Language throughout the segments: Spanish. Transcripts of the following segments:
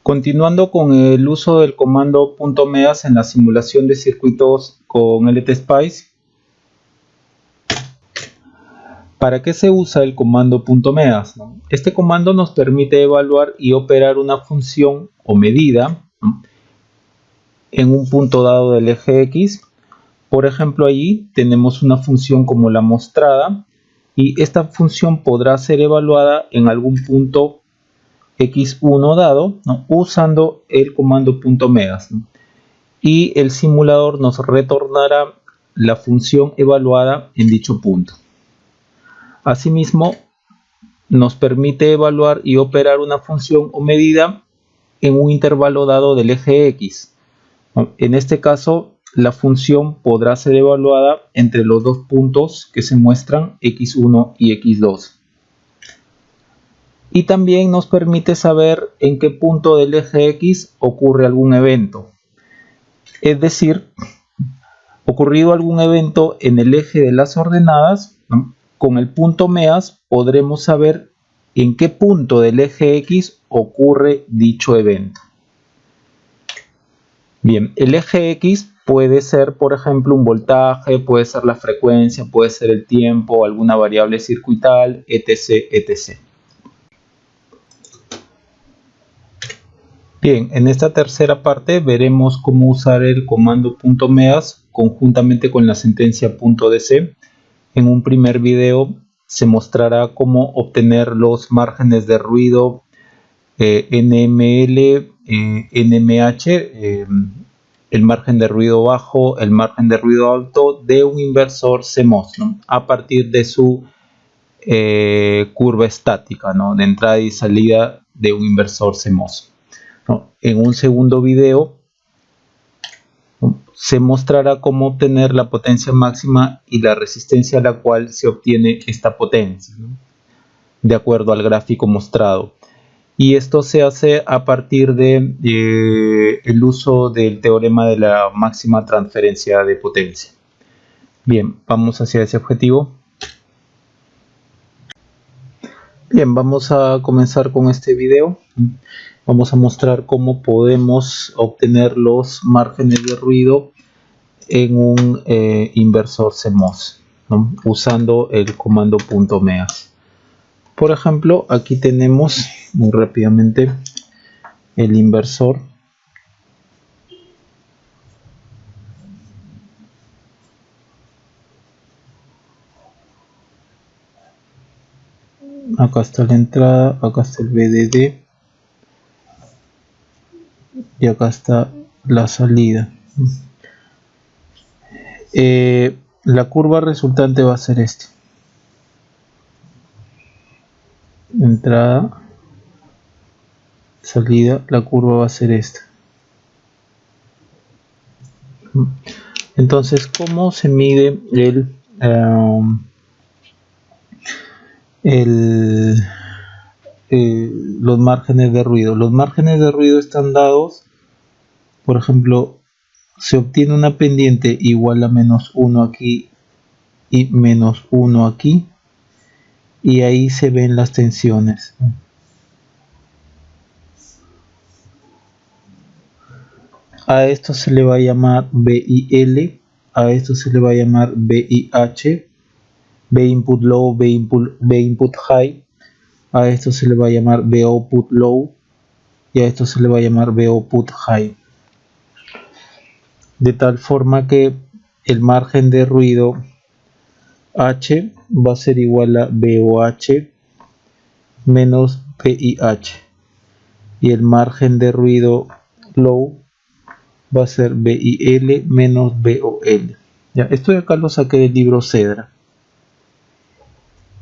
Continuando con el uso del comando .meas en la simulación de circuitos con LTSpice. ¿Para qué se usa el comando .meas? Este comando nos permite evaluar y operar una función o medida en un punto dado del eje X. Por ejemplo, allí tenemos una función como la mostrada y esta función podrá ser evaluada en algún punto x1 dado, usando el comando .meas, y el simulador nos retornará la función evaluada en dicho punto. Asimismo, nos permite evaluar y operar una función o medida en un intervalo dado del eje X. En este caso, la función podrá ser evaluada entre los dos puntos que se muestran x1 y x2. Y también nos permite saber en qué punto del eje X ocurre algún evento. Es decir, ocurrido algún evento en el eje de las ordenadas, con el .meas podremos saber en qué punto del eje X ocurre dicho evento. Bien, el eje X puede ser, por ejemplo, un voltaje, puede ser la frecuencia, puede ser el tiempo, alguna variable circuital, etc., etc. Bien, en esta tercera parte veremos cómo usar el comando .meas conjuntamente con la sentencia .dc. En un primer video se mostrará cómo obtener los márgenes de ruido NML, NMH, el margen de ruido bajo, el margen de ruido alto de un inversor CMOS, a partir de su curva estática, de entrada y salida de un inversor CMOS. En un segundo video se mostrará cómo obtener la potencia máxima y la resistencia a la cual se obtiene esta potencia, de acuerdo al gráfico mostrado. Y esto se hace a partir de el uso del teorema de la máxima transferencia de potencia. Bien, vamos hacia ese objetivo. Bien, vamos a comenzar con este video. Vamos a mostrar cómo podemos obtener los márgenes de ruido en un inversor CMOS, usando el comando .meas. Por ejemplo, aquí tenemos muy rápidamente el inversor. Acá está la entrada, acá está el VDD. Y acá está la salida. La curva resultante va a ser esta. Entrada, salida, la curva va a ser esta. Entonces, ¿cómo se mide los márgenes de ruido? Los márgenes de ruido están dados, por ejemplo, se obtiene una pendiente igual a -1 aquí y -1 aquí, y ahí se ven las tensiones. A esto se le va a llamar VIL, a esto se le va a llamar VIH, V input low, V input high. A esto se le va a llamar V output low y a esto se le va a llamar V output high. De tal forma que el margen de ruido H va a ser igual a VOH menos VIH y el margen de ruido low va a ser VIL menos VOL. Ya, esto de acá lo saqué del libro Cedra,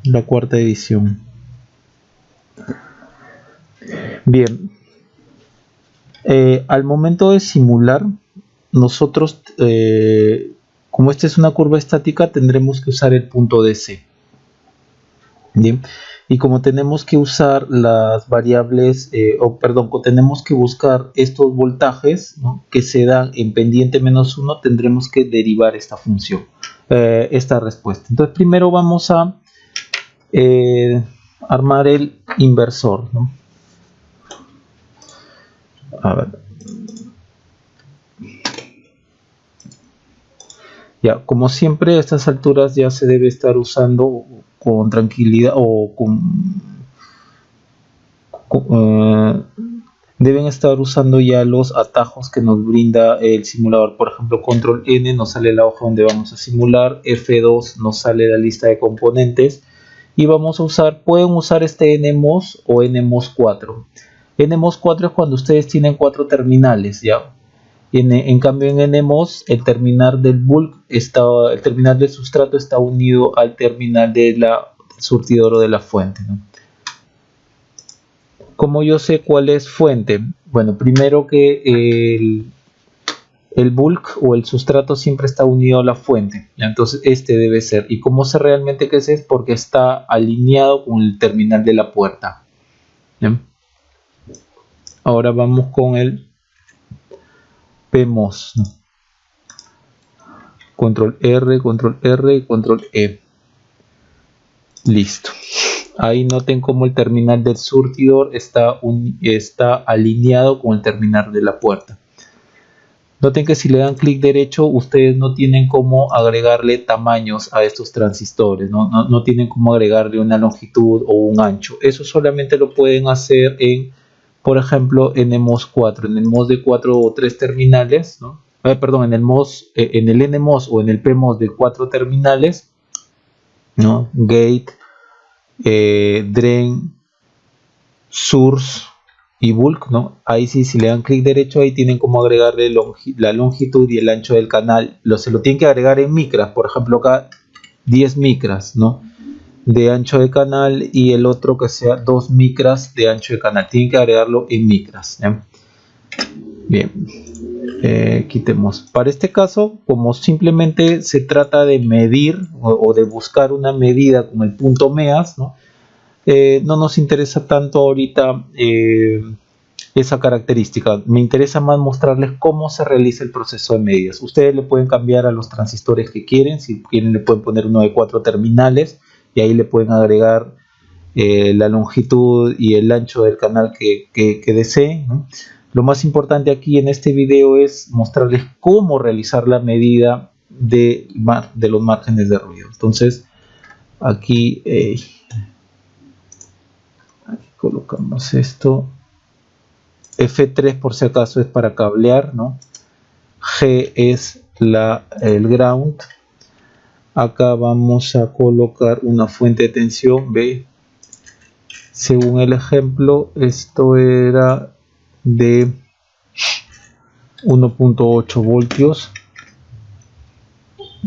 la cuarta edición. Bien, al momento de simular, nosotros, como esta es una curva estática, tendremos que usar el .dc. Bien, y como tenemos que usar las variables, tenemos que buscar estos voltajes, que se dan en pendiente -1, tendremos que derivar esta función, esta respuesta. Entonces, primero vamos a armar el inversor, A ver. Ya, como siempre a estas alturas ya se debe estar usando con tranquilidad o deben estar usando ya los atajos que nos brinda el simulador. Por ejemplo, control N nos sale la hoja donde vamos a simular, F2 nos sale la lista de componentes y vamos a usar, pueden usar este NMOS o NMOS 4. NMOS 4 es cuando ustedes tienen 4 terminales, ¿ya? En cambio en NMOS el terminal del bulk el terminal del sustrato está unido al terminal del surtidor o de la fuente, ¿no? ¿Cómo yo sé cuál es fuente? Bueno, primero que el bulk o el sustrato siempre está unido a la fuente, ¿ya? Entonces este debe ser. ¿Y cómo sé realmente que ese es? Porque está alineado con el terminal de la puerta, ¿ya? Ahora vamos con el PMOS, ¿no? Control R, control R y control E. Listo. Ahí noten cómo el terminal del surtidor está alineado con el terminal de la puerta. Noten que si le dan clic derecho, ustedes no tienen cómo agregarle tamaños a estos transistores, no tienen cómo agregarle una longitud o un ancho. Eso solamente lo pueden hacer en, por ejemplo, en el MOS 4, en el MOS de 4 o 3 terminales, ¿no? Perdón, en el NMOS o en el PMOS de 4 terminales, ¿no? Gate, drain, source y bulk, ¿no? Ahí sí, si le dan clic derecho, ahí tienen como agregarle la longitud y el ancho del canal. Se lo tienen que agregar en micras, por ejemplo acá 10 micras, ¿no? De ancho de canal, y el otro que sea 2 micras de ancho de canal. Tienen que agregarlo en micras, ¿ya? Bien, quitemos. Para este caso, como simplemente se trata de medir o de buscar una medida con el punto MEAS, ¿no? No nos interesa tanto ahorita esa característica. Me interesa más mostrarles cómo se realiza el proceso de medidas. Ustedes le pueden cambiar a los transistores que quieren. Si quieren, le pueden poner uno de 4 terminales y ahí le pueden agregar la longitud y el ancho del canal que deseen, ¿no? Lo más importante aquí en este video es mostrarles cómo realizar la medida de los márgenes de ruido. Entonces aquí colocamos esto. F3 por si acaso es para cablear, ¿no? G es el ground. Acá vamos a colocar una fuente de tensión B. Según el ejemplo, esto era de 1.8 voltios.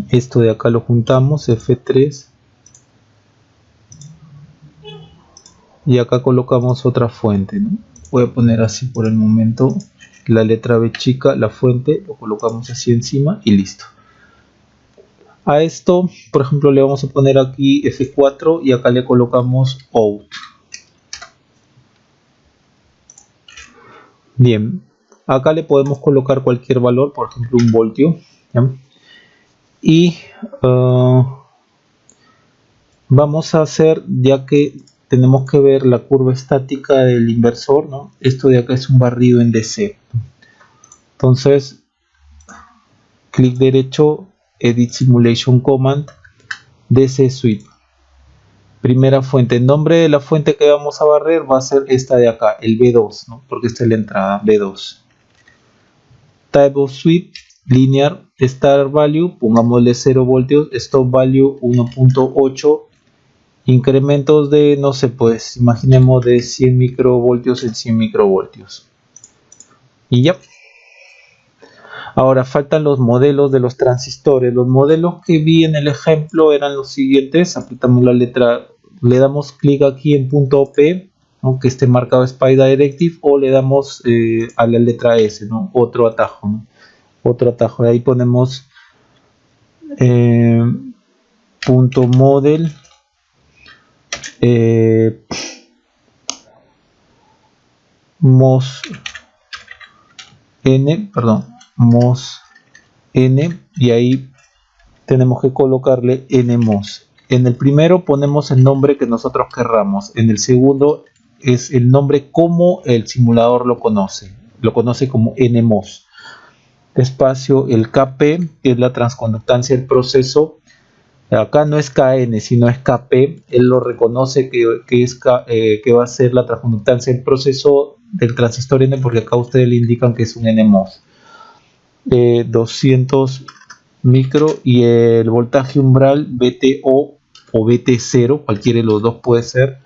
Esto de acá lo juntamos, F3. Y acá colocamos otra fuente, ¿no? Voy a poner así por el momento la letra B chica, la fuente, lo colocamos así encima y listo. A esto, por ejemplo, le vamos a poner aquí F4 y acá le colocamos out. Bien, acá le podemos colocar cualquier valor, por ejemplo un voltio, ¿ya? Y vamos a hacer, ya que tenemos que ver la curva estática del inversor, ¿no? Esto de acá es un barrido en DC. Entonces, clic derecho, Edit Simulation Command, DC Sweep. Primera fuente, el nombre de la fuente que vamos a barrer va a ser esta de acá, el B2, ¿no? Porque esta es la entrada, B2. Type of Sweep, Linear Start Value, pongámosle 0 voltios, Stop Value 1.8, incrementos de, no sé, pues imaginemos de 100 microvoltios en 100 microvoltios. Y ya. Ahora faltan los modelos de los transistores. Los modelos que vi en el ejemplo eran los siguientes. Apretamos la letra, le damos clic aquí en punto P, ¿no? Que esté marcado SPI Directive, o le damos a la letra S, ¿no? Otro atajo, ¿no? Otro atajo. Ahí ponemos punto model, MOS N, perdón, MOS N, y ahí tenemos que colocarle NMOS. En el primero ponemos el nombre que nosotros querramos, en el segundo es el nombre como el simulador lo conoce. lo conoce como NMOS. Espacio el Kp, que es la transconductancia del proceso. Acá no es Kn, sino es Kp. Él lo reconoce que va a ser la transconductancia del proceso del transistor N, porque acá ustedes le indican que es un NMOS. 200 micro, y el voltaje umbral VTO o VT0, cualquiera de los dos puede ser,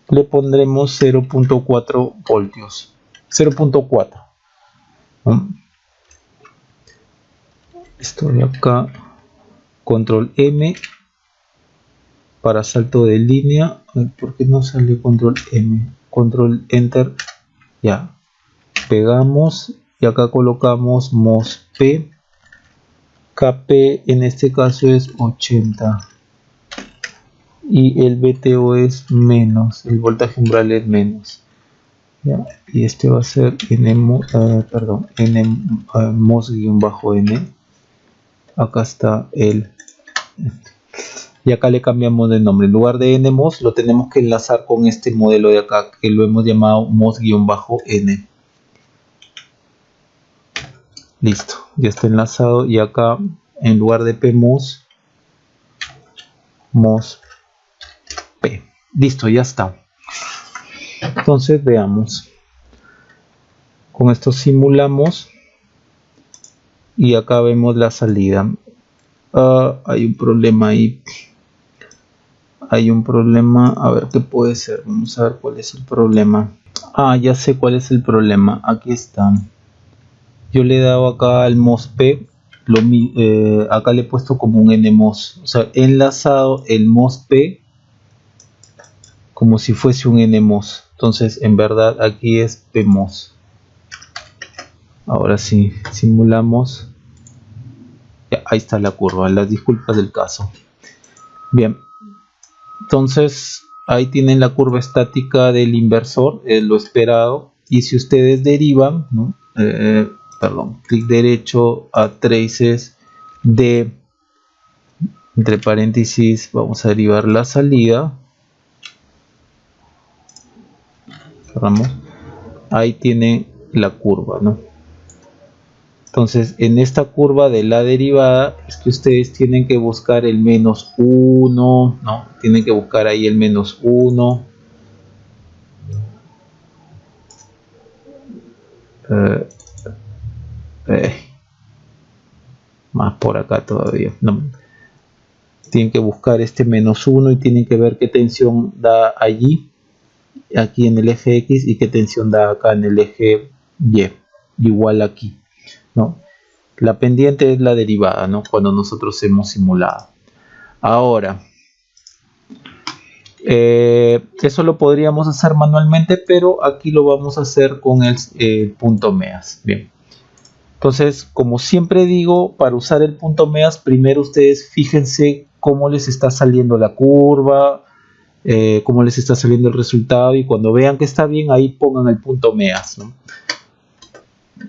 le pondremos 0.4 voltios. 0.4. Esto de acá, control M para salto de línea. ¿Por qué no sale control M? Control Enter. Ya. Pegamos y acá colocamos MOSP. Kp en este caso es 80. Y el VTO es menos. El voltaje umbral es menos. ¿Ya? Y este va a ser MOS-N. Acá está el. Y acá le cambiamos de nombre. En lugar de NMOS lo tenemos que enlazar con este modelo de acá, que lo hemos llamado MOS-N. Listo, ya está enlazado. Y acá en lugar de PMOS, MOSP. Listo, ya está. Entonces veamos. Con esto simulamos. Y acá vemos la salida. Hay un problema ahí. Hay un problema. A ver qué puede ser. Vamos a ver cuál es el problema. Ya sé cuál es el problema. Aquí está. Yo le he dado acá al MOSP. Acá le he puesto como un NMOS. O sea, he enlazado el MOSP como si fuese un NMOS. Entonces, en verdad, aquí es PMOS. Ahora sí, simulamos. Ya, ahí está la curva. Las disculpas del caso. Bien. Entonces, ahí tienen la curva estática del inversor, lo esperado. Y si ustedes derivan, ¿no? Clic derecho a traces de, entre paréntesis, vamos a derivar la salida. Cerramos. Ahí tienen la curva, ¿no? Entonces, en esta curva de la derivada es que ustedes tienen que buscar el menos 1, ¿no? Tienen que buscar ahí el menos 1. Más por acá todavía. No. Tienen que buscar este menos 1 y tienen que ver qué tensión da allí, aquí en el eje X, y qué tensión da acá en el eje Y, igual aquí, ¿no? La pendiente es la derivada, ¿no? Cuando nosotros hemos simulado. Ahora, eso lo podríamos hacer manualmente, pero aquí lo vamos a hacer con el punto MEAS. Bien. Entonces, como siempre digo, para usar el punto MEAS, primero ustedes fíjense cómo les está saliendo la curva, cómo les está saliendo el resultado, y cuando vean que está bien, ahí pongan el punto MEAS, ¿no?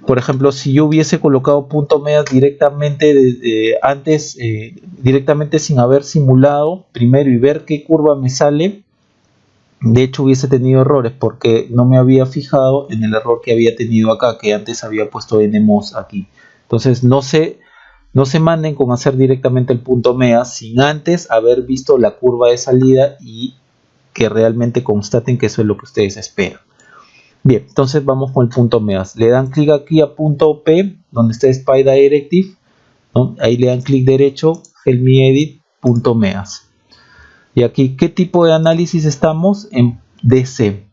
Por ejemplo, si yo hubiese colocado punto MEAS directamente directamente sin haber simulado primero y ver qué curva me sale, de hecho hubiese tenido errores porque no me había fijado en el error que había tenido acá, que antes había puesto NMOS aquí. Entonces no se manden con hacer directamente el punto MEAS sin antes haber visto la curva de salida y que realmente constaten que eso es lo que ustedes esperan. Bien, entonces vamos con el punto MEAS. Le dan clic aquí a punto P, donde está SPI Directive, ¿no? Ahí le dan clic derecho, Helmi Edit, punto MEAS. Y aquí, ¿qué tipo de análisis estamos? En DC,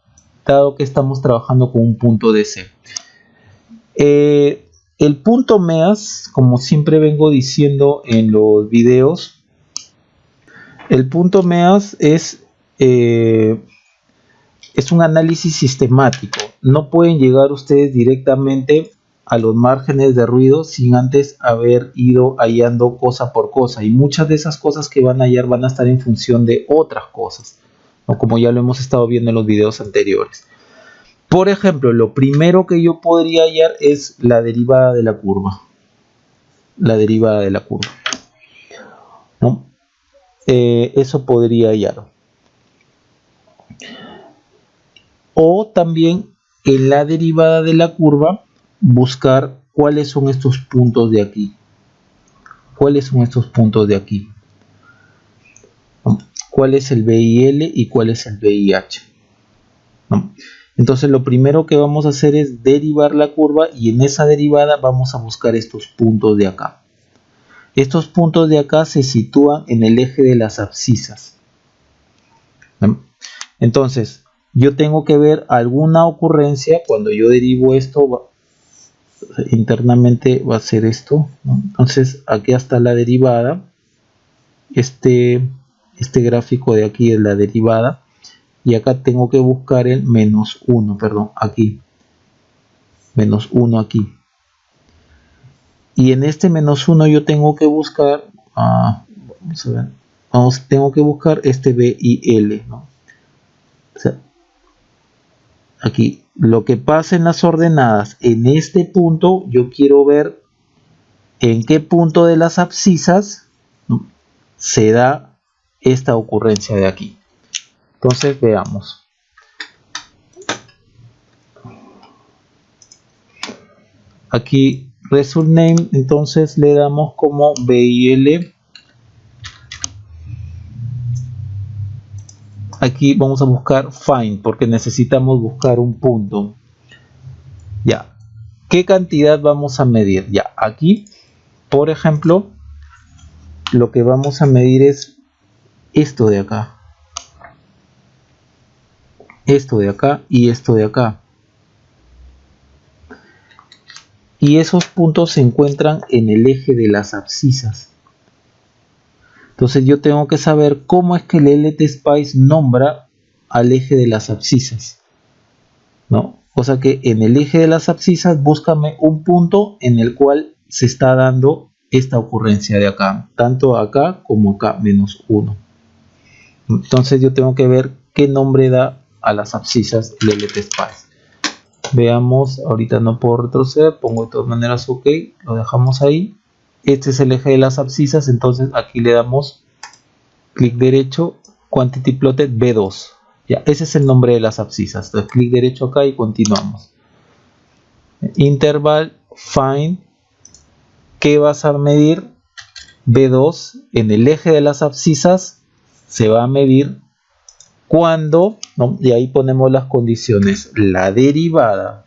dado que estamos trabajando con un punto DC. El punto MEAS, como siempre vengo diciendo en los videos, el punto MEAS es un análisis sistemático. No pueden llegar ustedes directamente a los márgenes de ruido sin antes haber ido hallando cosa por cosa, y muchas de esas cosas que van a hallar van a estar en función de otras cosas, ¿no? Como ya lo hemos estado viendo en los videos anteriores. Por ejemplo, lo primero que yo podría hallar es la derivada de la curva. La derivada de la curva, ¿no? Eso podría hallar. O también en la derivada de la curva buscar cuáles son estos puntos de aquí. ¿Cuáles son estos puntos de aquí? ¿Cuál es el BIL y cuál es el BIH? ¿No? Entonces lo primero que vamos a hacer es derivar la curva y en esa derivada vamos a buscar estos puntos de acá. Estos puntos de acá se sitúan en el eje de las abscisas. ¿No? Entonces yo tengo que ver alguna ocurrencia cuando yo derivo esto. Internamente va a ser esto, ¿no? Entonces aquí está la derivada. Este gráfico de aquí es la derivada. Y acá tengo que buscar el menos 1, perdón, aquí. Menos 1 aquí. Y en este menos 1 yo tengo que buscar, vamos a ver, tengo que buscar este BIL, ¿no? O sea, aquí, lo que pasa en las ordenadas, en este punto, yo quiero ver en qué punto de las abscisas, ¿no?, se da esta ocurrencia de aquí. Entonces veamos. Aquí result name, entonces le damos como BIL. Aquí vamos a buscar find porque necesitamos buscar un punto. Ya. ¿Qué cantidad vamos a medir? Ya, aquí, por ejemplo, lo que vamos a medir es esto de acá. Esto de acá y esto de acá. Y esos puntos se encuentran en el eje de las abscisas. Entonces yo tengo que saber cómo es que el LTSpice nombra al eje de las abscisas, ¿no? O sea que en el eje de las abscisas búscame un punto en el cual se está dando esta ocurrencia de acá, tanto acá como acá, menos 1. Entonces yo tengo que ver qué nombre da a las abscisas el LTSpice. Veamos, ahorita no puedo retroceder, pongo de todas maneras OK, lo dejamos ahí. Este es el eje de las abscisas, entonces aquí le damos clic derecho, Quantity Plotted B2. Ya, ese es el nombre de las abscisas. Entonces clic derecho acá y continuamos. Interval, find, ¿qué vas a medir? B2 en el eje de las abscisas se va a medir cuando, ¿no?, y ahí ponemos las condiciones. La derivada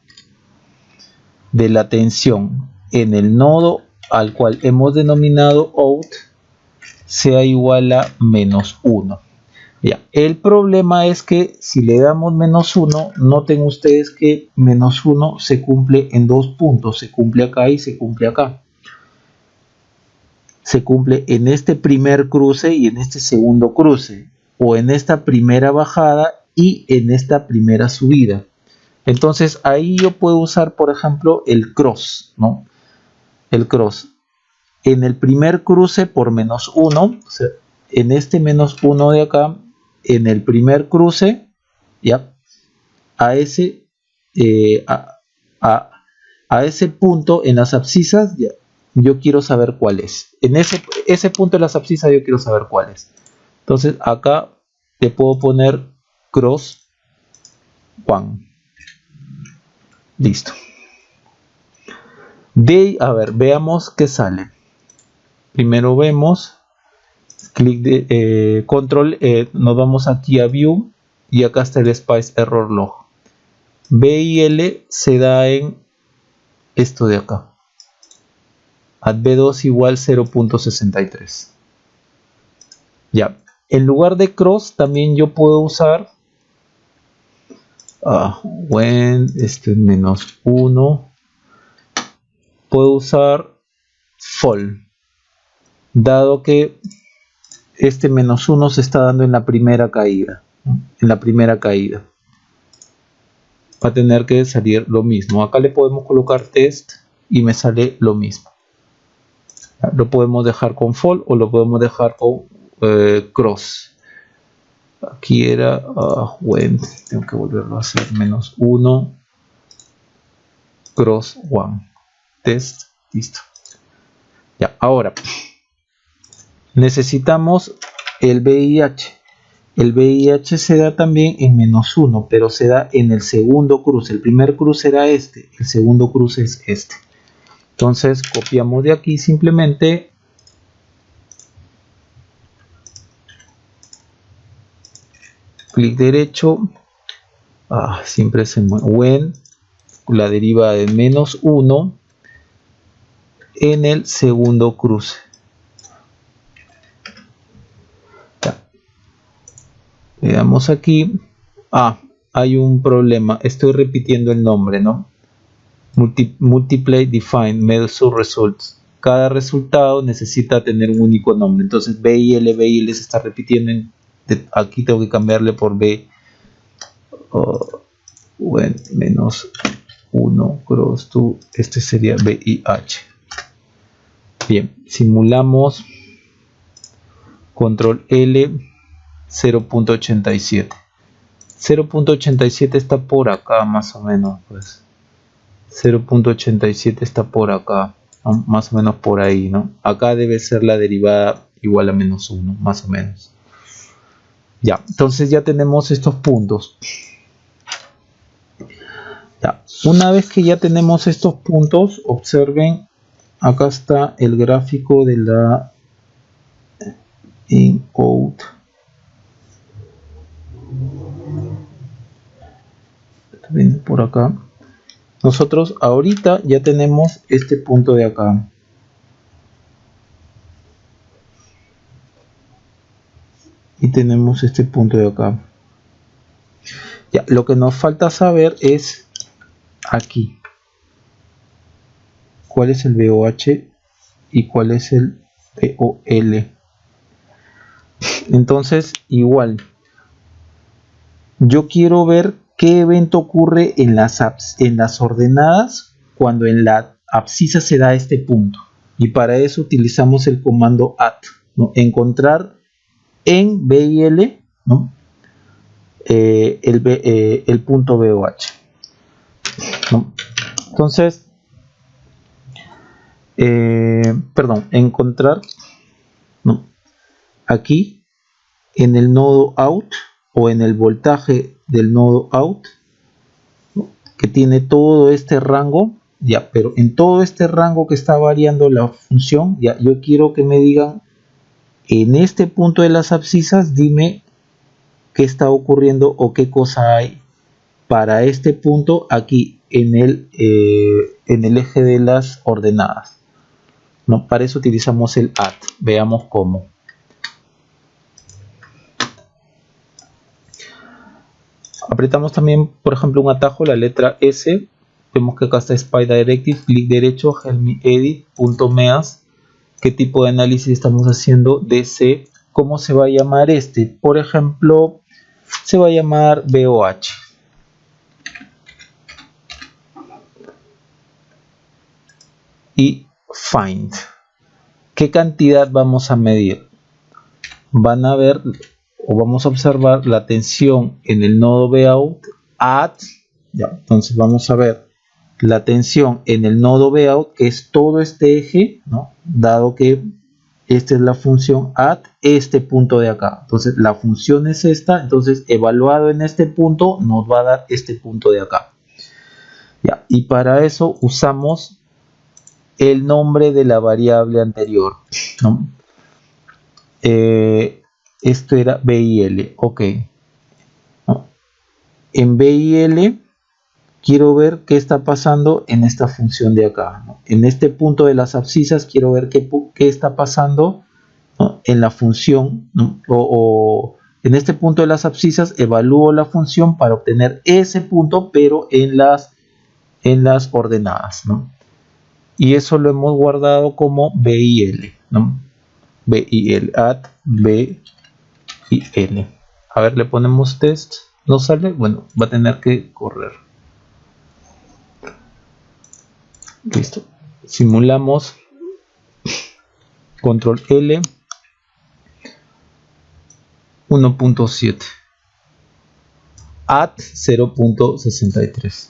de la tensión en el nodo al cual hemos denominado out sea igual a menos 1. Ya. El problema es que si le damos menos 1, noten ustedes que menos 1 se cumple en dos puntos, se cumple acá y se cumple acá. Se cumple en este primer cruce y en este segundo cruce, o en esta primera bajada y en esta primera subida. Entonces ahí yo puedo usar, por ejemplo, el cross, ¿no? El cross. En el primer cruce por menos 1, o sea, en este menos 1 de acá, en el primer cruce, ya, a ese punto en las abscisas, ya, yo quiero saber cuál es. En ese punto de las abscisas yo quiero saber cuál es. Entonces acá le puedo poner cross 1. Listo. A ver, veamos qué sale. Primero vemos, clic de control, nos vamos aquí a view y acá está el Spice Error Log. BIL se da en esto de acá. At B2 igual 0.63. Ya. En lugar de cross también yo puedo usar when menos 1. Puedo usar fall. Dado que este menos 1 se está dando en la primera caída, ¿no? En la primera caída va a tener que salir lo mismo. Acá le podemos colocar test y me sale lo mismo. Lo podemos dejar con fall o lo podemos dejar con cross. Aquí era when, tengo que volverlo a hacer, menos 1 cross 1 test, listo. Ya, ahora necesitamos el VIH. El VIH se da también en -1, pero se da en el segundo cruce. El primer cruce era este, el segundo cruce es este. Entonces copiamos de aquí simplemente. Clic derecho. Siempre se mueve. When, la derivada de -1 en el segundo cruce. Le damos aquí. Hay un problema. Estoy repitiendo el nombre, ¿no? Multiply define measure results. Cada resultado necesita tener un único nombre. Entonces BIL se está repitiendo. Aquí tengo que cambiarle por B. When -1 cross 2. Este sería VIH. Bien, simulamos. Control L. 0.87. 0.87 está por acá más o menos, pues. 0.87 está por acá, ¿no? Más o menos por ahí, ¿no? Acá debe ser la derivada igual a -1, más o menos. Ya, entonces ya tenemos estos puntos. Ya, una vez que ya tenemos estos puntos, observen, acá está el gráfico de la in-out. Viene por acá. Nosotros ahorita ya tenemos este punto de acá. Y tenemos este punto de acá. Ya, lo que nos falta saber es aquí. ¿Cuál es el VOH y cuál es el VOL? Entonces, igual. Yo quiero ver qué evento ocurre en las ordenadas cuando en la abscisa se da este punto. Y para eso utilizamos el comando at, ¿no? Encontrar en BIL, ¿no? El punto VOH, ¿no? Entonces, encontrar, ¿no? Aquí en el nodo out o en el voltaje del nodo out, ¿no? Que tiene todo este rango, ya, pero en todo este rango que está variando la función, ya, yo quiero que me digan en este punto de las abscisas, dime qué está ocurriendo o qué cosa hay para este punto aquí en el eje de las ordenadas, ¿no? Para eso utilizamos el at. Veamos cómo. Apretamos también, por ejemplo, un atajo, la letra S. Vemos que acá está Spy Directive, clic derecho, Help me edit, .meas. ¿Qué tipo de análisis estamos haciendo? DC. ¿Cómo se va a llamar este? Por ejemplo, se va a llamar VOH. Y find. ¿Qué cantidad vamos a medir? Van a ver o vamos a observar la tensión en el nodo Vout at, ya, entonces vamos a ver la tensión en el nodo Vout, que es todo este eje, ¿no? Dado que esta es la función at este punto de acá. Entonces la función es esta, entonces evaluado en este punto nos va a dar este punto de acá. Ya, y para eso usamos el nombre de la variable anterior, ¿no? Esto era BIL, ok. ¿No? En BIL quiero ver qué está pasando en esta función de acá, ¿no? En este punto de las abscisas quiero ver qué está pasando, ¿no? En la función, ¿no? O en este punto de las abscisas evalúo la función para obtener ese punto, pero en las ordenadas, ¿no? Y eso lo hemos guardado como BIL, ¿no? BIL, at BIL. A ver, le ponemos test. ¿No sale? Bueno, va a tener que correr. Listo. Simulamos. Control L. 1.7. At 0.63.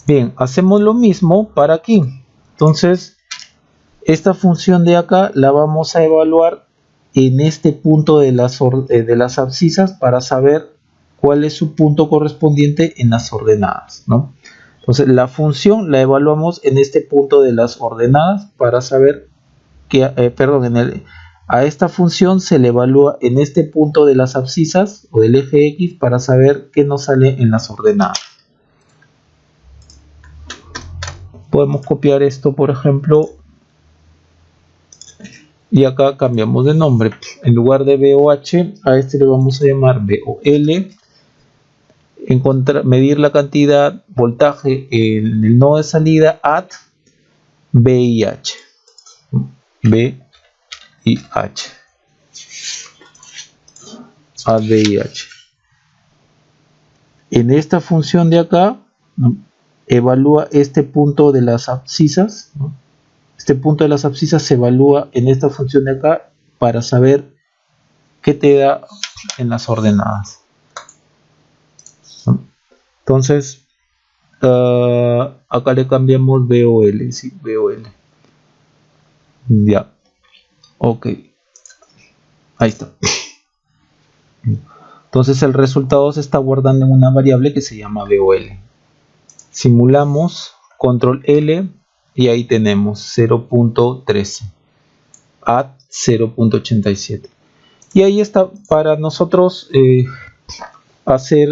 Bien, hacemos lo mismo para aquí. Entonces, esta función de acá la vamos a evaluar en este punto de las abscisas para saber cuál es su punto correspondiente en las ordenadas, ¿no? Entonces la función la evaluamos en este punto de las ordenadas para saber que, a esta función se le evalúa en este punto de las abscisas o del eje X para saber qué nos sale en las ordenadas. Podemos copiar esto, por ejemplo, y acá cambiamos de nombre. En lugar de BOH, a este le vamos a llamar BOL. Medir la cantidad voltaje en el nodo de salida at VIH. At VIH. En esta función de acá, ¿no?, evalúa este punto de las abscisas, ¿no? Este punto de las abscisas se evalúa en esta función de acá para saber qué te da en las ordenadas, ¿no? Entonces, acá le cambiamos BOL, sí, BOL. Ya, ok, ahí está. Entonces el resultado se está guardando en una variable que se llama BOL. Simulamos, control L, y ahí tenemos 0.13 at 0.87. Y ahí está para nosotros hacer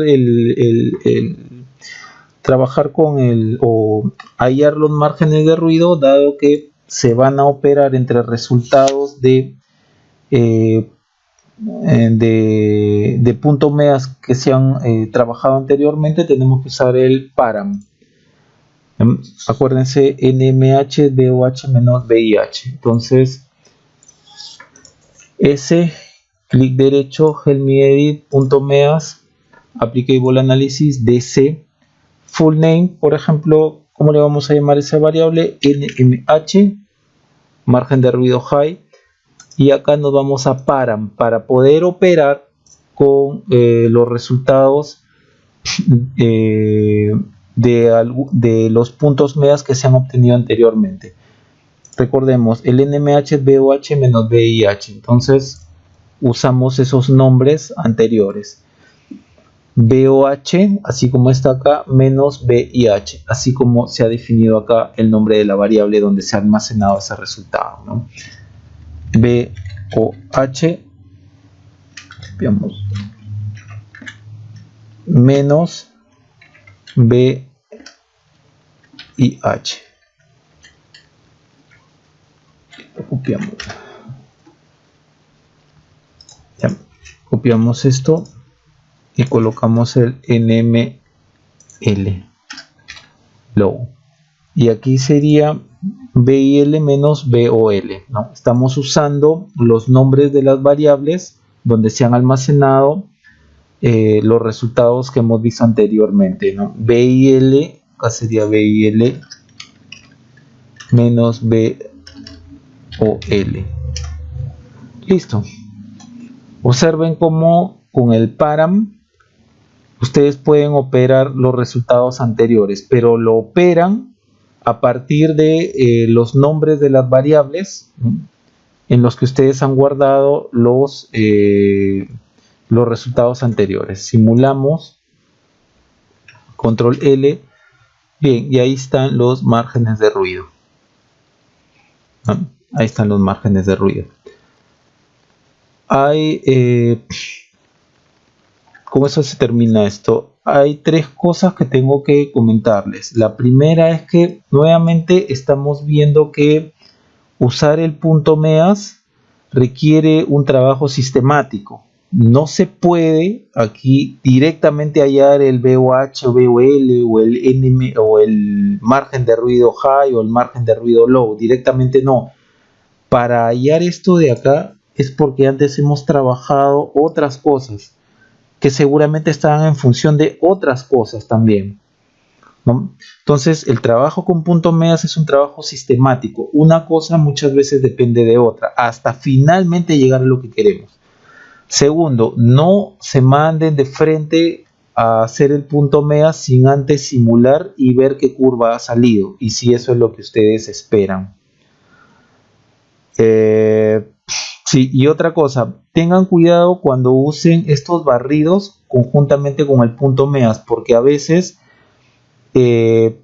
trabajar con o hallar los márgenes de ruido, dado que se van a operar entre resultados de punto meas que se han trabajado anteriormente. Tenemos que usar el param. Acuérdense, NMH, BOH menos VIH. Entonces, clic derecho, help me edit, punto meas, applicable analysis, DC, full name, por ejemplo, ¿cómo le vamos a llamar esa variable? NMH, margen de ruido high, y acá nos vamos a param para poder operar con los resultados de los puntos meas que se han obtenido anteriormente. Recordemos, el NMH es BOH menos VIH, entonces usamos esos nombres anteriores. BOH, así como está acá, menos VIH, así como se ha definido acá el nombre de la variable donde se ha almacenado ese resultado, ¿no? BOH, veamos, menos VIH. Lo copiamos. Ya, copiamos esto y colocamos el NML low. Y aquí sería BIL menos BOL, ¿no? Estamos usando los nombres de las variables donde se han almacenado los resultados que hemos visto anteriormente, ¿no? BIL, acá sería BIL menos BOL. Listo. Observen cómo con el param ustedes pueden operar los resultados anteriores, pero lo operan a partir de los nombres de las variables, ¿no?, en los que ustedes han guardado los resultados anteriores. Simulamos, control L, bien, y ahí están los márgenes de ruido, ¿no? Ahí están los márgenes de ruido. Con eso se termina esto. Hay tres cosas que tengo que comentarles. La primera es que nuevamente estamos viendo que usar el punto meas requiere un trabajo sistemático. No se puede aquí directamente hallar el BOH o BOL o el NM o el margen de ruido high o el margen de ruido low. Directamente no. Para hallar esto de acá es porque antes hemos trabajado otras cosas que seguramente estaban en función de otras cosas también, ¿no? Entonces el trabajo con punto meas es un trabajo sistemático. Una cosa muchas veces depende de otra hasta finalmente llegar a lo que queremos. Segundo, no se manden de frente a hacer el punto meas sin antes simular y ver qué curva ha salido y si eso es lo que ustedes esperan. Si Sí, y otra cosa, tengan cuidado cuando usen estos barridos conjuntamente con el punto MEAS, porque a veces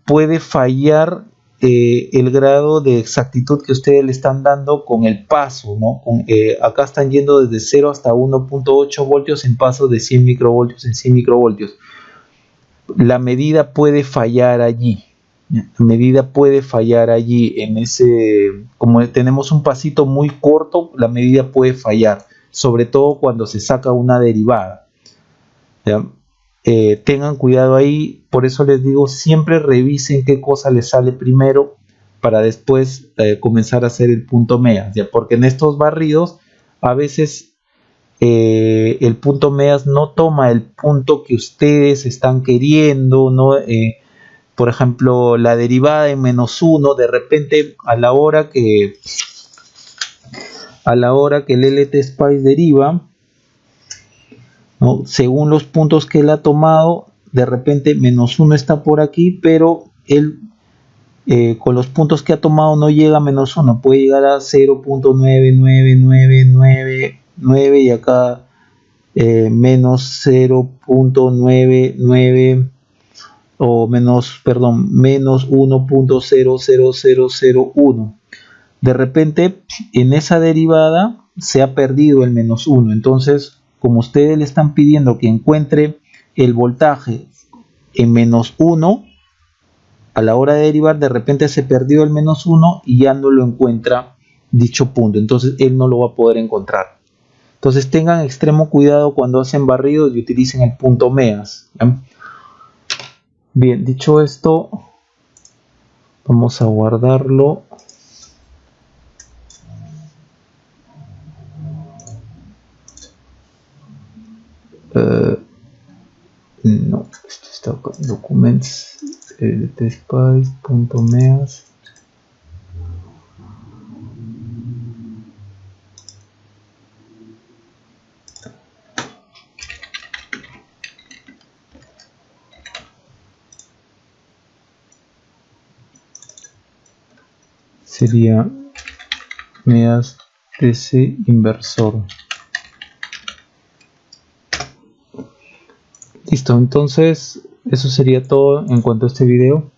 puede fallar el grado de exactitud que ustedes le están dando con el paso, ¿no? Acá están yendo desde 0 hasta 1.8 voltios en pasos de 100 microvoltios en 100 microvoltios. La medida puede fallar allí. La medida puede fallar allí en ese, como tenemos un pasito muy corto, la medida puede fallar, sobre todo cuando se saca una derivada. ¿Ya? Tengan cuidado ahí, por eso les digo, siempre revisen qué cosa les sale primero para después comenzar a hacer el punto MEAS, ¿ya? Porque en estos barridos a veces el punto MEAS no toma el punto que ustedes están queriendo, ¿no? Por ejemplo, la derivada en -1, de repente a la hora que el LTSpice deriva, ¿no? Según los puntos que él ha tomado, de repente -1 está por aquí, pero él con los puntos que ha tomado no llega a -1, puede llegar a 0.99999 y acá menos 0.99 o menos 1.00001. De repente en esa derivada se ha perdido el -1, entonces como ustedes le están pidiendo que encuentre el voltaje en -1, a la hora de derivar de repente se perdió el -1 y ya no lo encuentra dicho punto, entonces él no lo va a poder encontrar. Entonces tengan extremo cuidado cuando hacen barridos y utilicen el punto MEAS, ¿ya? Bien, dicho esto, vamos a guardarlo. No, esto está acá, documents, LTSpice.meas. Sería MEAS TC inversor. Listo, entonces eso sería todo en cuanto a este video.